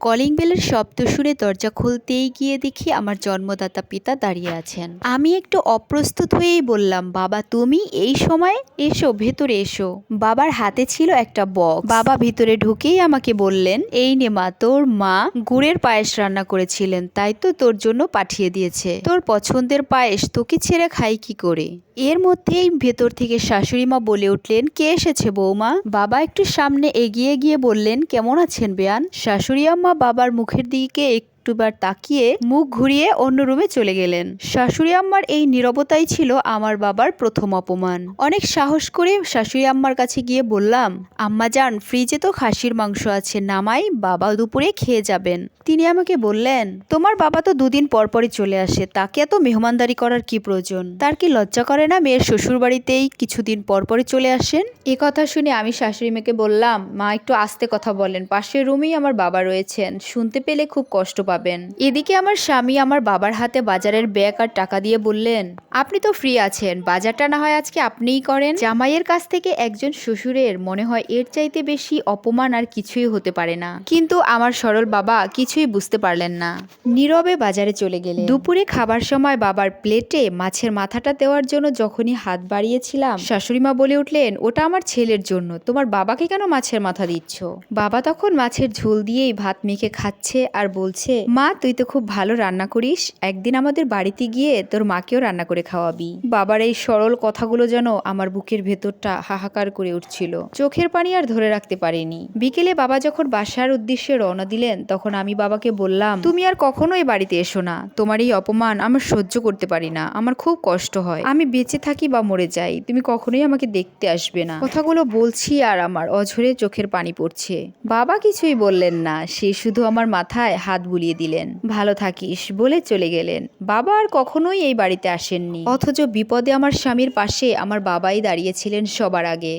Calling বেলের শব্দ শুনে দরজা খুলতেই গিয়ে দেখি আমার জন্মদাতা পিতা দাঁড়িয়ে আছেন। আমি একটু অপ্রস্তুত হয়েই বললাম, বাবা তুমি এই সময়? এসো ভেতরে এসো। বাবার হাতে ছিল একটা বক্স। বাবা ভিতরে ঢুকেই আমাকে বললেন, এই নে মা, তোর মা গুড়ের পায়েস রান্না করেছিলেন, তাই তো তোর জন্য পাঠিয়ে দিয়েছে। তোর পছন্দের পায়েস তোকে ছেড়ে খাই কি করে। এর মধ্যেই ভেতর থেকে শাশুড়ি মা বলে উঠলেন, কে এসেছে বৌমা? বাবা একটু সামনে এগিয়ে গিয়ে বললেন, কেমন আছেন বেয়ান? শাশুড়ি আম্মা বাবার মুখের দিকে একটুবার তাকিয়ে মুখ ঘুরিয়ে অন্য রুমে চলে গেলেন। শাশুড়ি আম্মার এই নীরবতাই ছিল আমার বাবার প্রথম অপমান। অনেক সাহস করে শাশুড়ি আম্মার কাছে গিয়ে বললাম, আম্মা যান, ফ্রিজে তো খাসির মাংস আছে, নামাই, বাবা দুপুরে খেয়ে যাবেন। তিনি আমাকে বললেন, তোমার বাবা তো দুদিন পরপরই চলে আসে, তাকে এত মেহমানদারি করার কি প্রয়োজন? তার কি লজ্জা করে না মেয়ের শ্বশুর বাড়িতেই কিছুদিন পরপরই চলে আসেন? এ কথা শুনে আমি শাশুড়ি মেয়েকে বললাম, মা একটু আস্তে কথা বলেন, পাশের রুমেই আমার বাবা রয়েছেন, শুনতে পেলে খুব কষ্ট পাবেন। এদিকে আমার স্বামী আমার বাবার হাতে বাজারের ব্যাগ আর টাকা দিয়ে বললেন, আপনি তো ফ্রি আছেন, বাজারটা না হয় আজকে আপনিই করেন। জামাইয়ের কাছ থেকে একজন শ্বশুরের মনে হয় এর চাইতে বেশি অপমান আর কিছুই হতে পারে না। কিন্তু আমার সরল বাবা কিছুই বুঝতে পারলেন না, নীরবে বাজারে চলে গেলেন। দুপুরে খাবার সময় বাবার প্লেটে মাছের মাথাটা দেওয়ার জন্য যখনই হাত বাড়িয়েছিলাম, শাশুড়িমা বলে উঠলেন, ওটা আমার ছেলের জন্য, তোমার বাবাকে কেন মাছের মাথা দিচ্ছ? বাবা তখন মাছের ঝোল দিয়েই ভাত মেখে খাচ্ছে আর বলছে, মা তুই তো খুব ভালো রান্না করিস, একদিন আমাদের বাড়িতে গিয়ে তোর মাকেও রান্না করে খাওয়াবি। বাবার এই সরল কথাগুলো যেন আমার বুকের ভেতরটা হাহাকার করে উঠছিল। চোখের পানি আর ধরে রাখতে পারিনি। বিকেলে বাবা যখন বাসার উদ্দেশ্যে রওনা দিলেন, তখন আমি বাবাকে বললাম, তুমি আর কখনোই বাড়িতে এসো না, তোমার এই অপমান আমার সহ্য করতে পারি না, আমার খুব কষ্ট হয়, আমি বেঁচে থাকি বা মরে যাই, তুমি কখনোই আমাকে দেখতে আসবে না। কথাগুলো বলছি আর আমার অঝরে চোখের পানি পড়ছে। বাবা কিছুই বললেন না, সে শুধু আমার মাথায় হাত বুলিয়ে দিলেন, ভালো থাকিস বলে চলে গেলেন। বাবা আর কখনোই এই বাড়িতে আসেননি, অথচ বিপদে আমার স্বামীর পাশে আমার বাবাই দাঁড়িয়েছিলেন সবার আগে।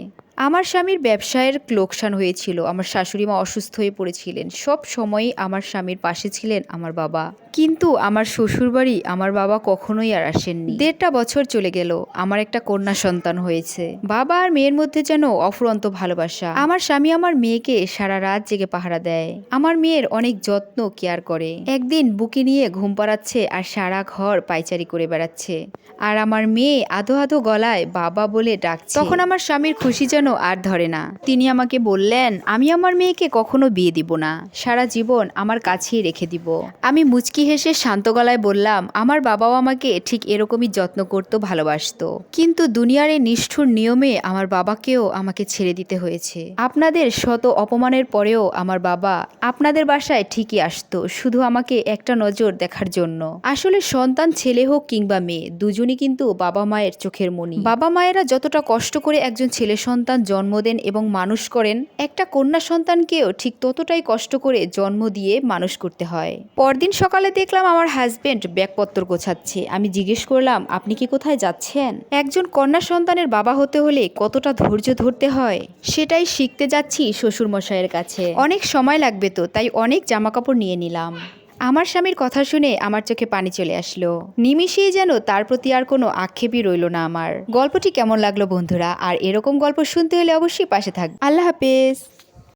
আমার স্বামীর ব্যবসায়ের লোকসান হয়েছিল, আমার শাশুড়ি মা অসুস্থ হয়ে পড়েছিলেন, সব সময়ই আমার স্বামীর পাশে ছিলেন আমার বাবা। কিন্তু আমার শ্বশুরবাড়ি আমার বাবা কখনোই আর আসেননি। 1.5 বছর চলে গেল, আমার একটা কন্যা সন্তান হয়েছে। বাবা আর মেয়ের মধ্যে যেন অফুরন্ত ভালোবাসা। আমার স্বামী আমার মেয়েকে সারা রাত জেগে পাহারা দেয়, আমার মেয়ের অনেক যত্ন কেয়ার করে। একদিন বুকে নিয়ে ঘুম পাড়াচ্ছে আর সারা ঘর পায়চারি করে বেড়াচ্ছে, আর আমার মেয়ে আধো আধো গলায় বাবা বলে ডাকছে। তখন আমার স্বামীর খুশি যেন আর ধরে না। তিনি আমাকে বললেন, আমি আমার মেয়েকে কখনো বিয়ে দিব না, সারা জীবন আমার কাছেই রেখে দিব। আমি মুচকি হেসে শান্ত গলায় বললাম, আমার বাবাও আমাকে ঠিক এরকমই যত্ন করতো, ভালোবাসতো, কিন্তু দুনিয়ার এই নিষ্ঠুর নিয়মে আমার বাবাকেও আমাকে ছেড়ে দিতে হয়েছে। আপনাদের শত অপমানের পরেও আমার বাবা আপনাদের বাসায় ঠিকই আসতো, শুধু আমাকে একটা নজর দেখার জন্য। আসলে সন্তান ছেলে হোক কিংবা মেয়ে, দুজনই কিন্তু বাবা মায়ের চোখের মণি। বাবা মায়েরা যতটা কষ্ট করে একজন ছেলে সন্তান জন্ম দেন এবং মানুষ করেন, একটা কন্যা সন্তানকেও ঠিক ততটাই কষ্ট করে জন্ম দিয়ে মানুষ করতে হয়। পরদিন সকালে দেখলাম আমার হাজবেন্ড ব্যাগপত্র গোছাচ্ছে। আমি জিজ্ঞেস করলাম, আপনি কি কোথায় যাচ্ছেন? একজন কন্যা সন্তানের বাবা হতে হলে কতটা ধৈর্য ধরতে হয় সেটাই শিখতে যাচ্ছি শ্বশুর মশাইয়ের কাছে। অনেক সময় লাগবে তো, তাই অনেক জামাকাপড় নিয়ে নিলাম। আমার স্বামীর কথা শুনে আমার চোখে পানি চলে আসলো, নিমিষেই যেন তার প্রতি আর কোনো আক্ষেপই রইল না আমার। গল্পটি কেমন লাগলো বন্ধুরা? আর এরকম গল্প শুনতে হলে অবশ্যই পাশে থাকবে। আল্লাহ হাফেজ।